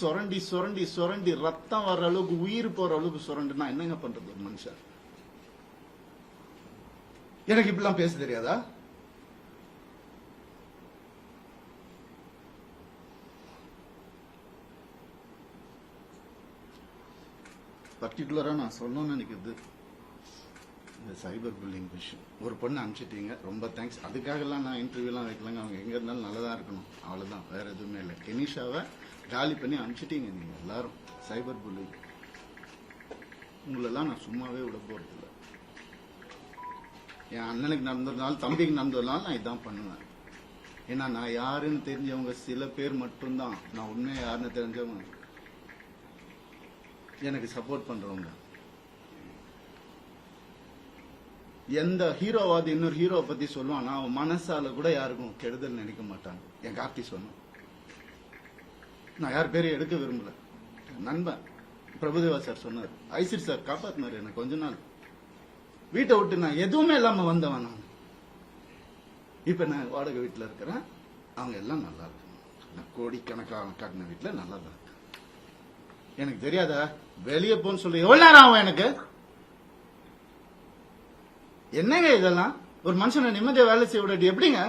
சுரண்டி சுரண்டி சுரண்டி ரத்தம் வர்ற அளவுக்கு உயிர் போற அளவுக்கு சுரண்டுனா என்னங்க பண்றது ஒரு மனுஷன்? எனக்கு இப்படிலாம் பேச தெரியாதா? பர்டிகுலரா நான் சொல்லணும்னு நினைக்கிறது இந்த சைபர் புல்லிங் விஷயம். ஒரு பொண்ணு அனுப்பிச்சிட்டீங்க, ரொம்ப தேங்க்ஸ். அதுக்காகலாம் நான் இன்டர்வியூலாம் வைக்கலங்க. அவங்க எங்க இருந்தாலும் நல்லதா இருக்கணும், அவ்வளவுதான், வேற எதுவுமே இல்லை. கெனிஷாவை காலி பண்ணி அனுப்பிச்சிட்டீங்க நீங்க எல்லாரும். சைபர் புல்லிங் உங்களெல்லாம் நான் சும்மாவே விட போறது இல்லை. என் அண்ணனுக்கு நடந்ததுனால, தம்பிக்கு நடந்ததுனால நான் இதான் பண்ணுவேன். ஏன்னா நான் யாருன்னு தெரிஞ்சவங்க சில பேர் மட்டும்தான், நான் உண்மையா யாருன்னு தெரிஞ்சவங்க எனக்கு சப்போர்ட் பண்றவங்க. எந்த ஹீரோவாது இன்னொரு ஹீரோவை பத்தி சொல்லுவான், அவன் மனசால கூட யாருக்கும் கெடுதல் நினைக்க மாட்டாங்க. என் கார்த்தி சொன்னான், நான் யார் பேரையும் எடுக்க விரும்பல. நண்பன் பிரபுதேவா சார் சொன்னார், ஐசிட் சார் காப்பாத்தினார் எனக்கு. கொஞ்ச நாள் வீட்டை விட்டு நான் எதுவுமே இல்லாம வந்தவன் நான். இப்ப நான் வாடகை வீட்டுல இருக்கிறேன், அவங்க எல்லாம் நல்லா இருக்கு. கோடிக்கணக்கான காட்டின வீட்டுல நல்லா தான் இருக்கு. எனக்கு தெரியாதா வெளியே போன்னு சொல்லி எவ்வளவு நேரம் ஆகும் எனக்கு? என்னங்க இதெல்லாம்? ஒரு மனுஷனை நிம்மதியா வேலை செய்ய விடாட்டி எப்படிங்க?